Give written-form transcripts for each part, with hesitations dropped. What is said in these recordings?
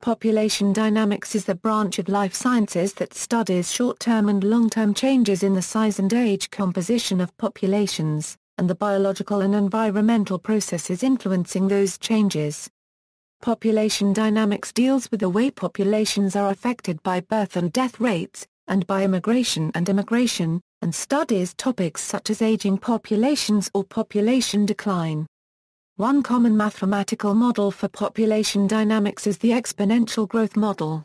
Population dynamics is the branch of life sciences that studies short-term and long-term changes in the size and age composition of populations, and the biological and environmental processes influencing those changes. Population dynamics deals with the way populations are affected by birth and death rates, and by immigration and immigration, and studies topics such as aging populations or population decline. One common mathematical model for population dynamics is the exponential growth model.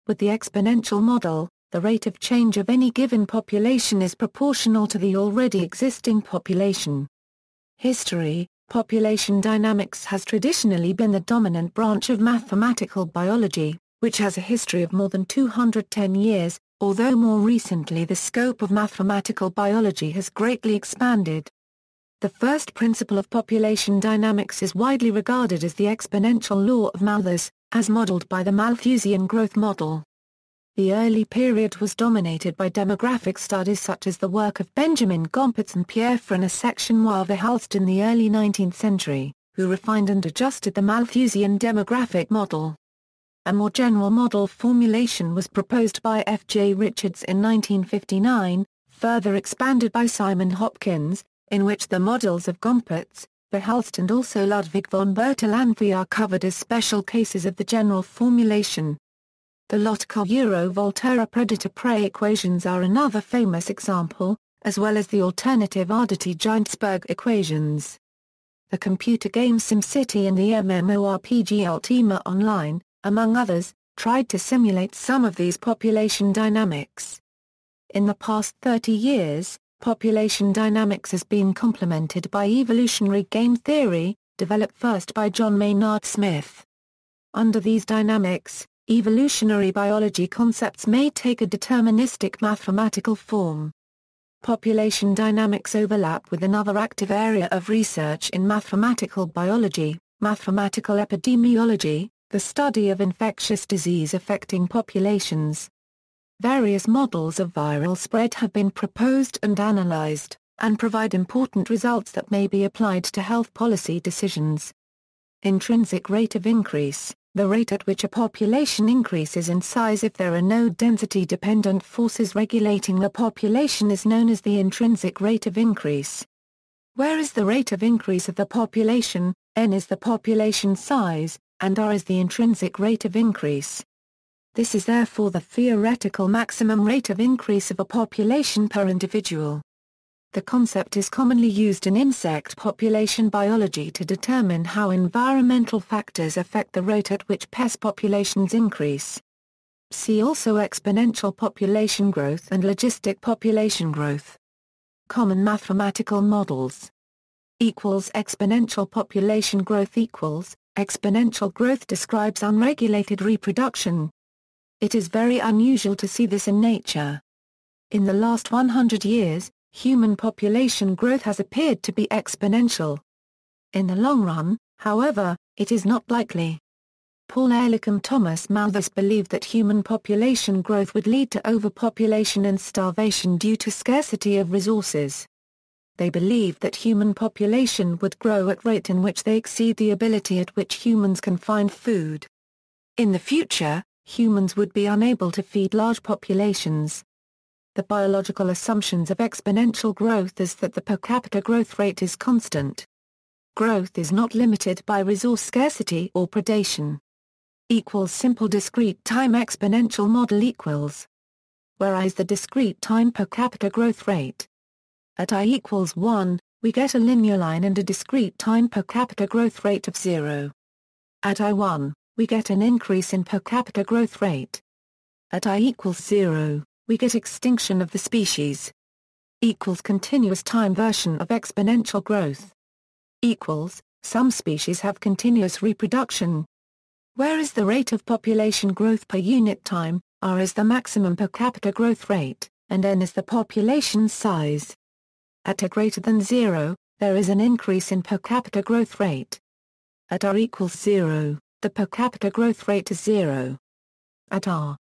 With the exponential model, the rate of change of any given population is proportional to the already existing population. History: population dynamics has traditionally been the dominant branch of mathematical biology, which has a history of more than 210 years, although more recently the scope of mathematical biology has greatly expanded. The first principle of population dynamics is widely regarded as the exponential law of Malthus, as modeled by the Malthusian growth model. The early period was dominated by demographic studies such as the work of Benjamin Gompertz and Pierre Verhulst in the early 19th century, who refined and adjusted the Malthusian demographic model. A more general model formulation was proposed by F. J. Richards in 1959, further expanded by Simon Hopkins, in which the models of Gompertz, Verhulst and also Ludwig von Bertalanffy are covered as special cases of the general formulation. The Lotka-Volterra predator-prey equations are another famous example, as well as the alternative Arditi-Geinsberg equations. The computer game SimCity and the MMORPG Ultima Online, among others, tried to simulate some of these population dynamics. In the past 30 years, population dynamics has been complemented by evolutionary game theory, developed first by John Maynard Smith. Under these dynamics, evolutionary biology concepts may take a deterministic mathematical form. Population dynamics overlap with another active area of research in mathematical biology, mathematical epidemiology, the study of infectious disease affecting populations. Various models of viral spread have been proposed and analyzed, and provide important results that may be applied to health policy decisions. Intrinsic rate of increase: the rate at which a population increases in size if there are no density-dependent forces regulating the population is known as the intrinsic rate of increase. Where is the rate of increase of the population, n is the population size, and r is the intrinsic rate of increase. This is therefore the theoretical maximum rate of increase of a population per individual. The concept is commonly used in insect population biology to determine how environmental factors affect the rate at which pest populations increase. See also exponential population growth and logistic population growth. Common mathematical models. Exponential population growth equals, exponential growth describes unregulated reproduction. It is very unusual to see this in nature. In the last 100 years, human population growth has appeared to be exponential. In the long run, however, it is not likely. Paul Ehrlich and Thomas Malthus believed that human population growth would lead to overpopulation and starvation due to scarcity of resources. They believed that human population would grow at rate in which they exceed the ability at which humans can find food. In the future, humans would be unable to feed large populations. The biological assumptions of exponential growth is that the per capita growth rate is constant. Growth is not limited by resource scarcity or predation. Simple discrete time exponential model equals. Whereas the discrete time per capita growth rate. At I equals 1, we get a linear line and a discrete time per capita growth rate of 0. At I1, we get an increase in per capita growth rate. At I equals 0, we get extinction of the species. Continuous time version of exponential growth. Some species have continuous reproduction. Where is the rate of population growth per unit time, r is the maximum per capita growth rate, and n is the population size. At a greater than 0, there is an increase in per capita growth rate. At r equals 0, the per capita growth rate is 0. At r,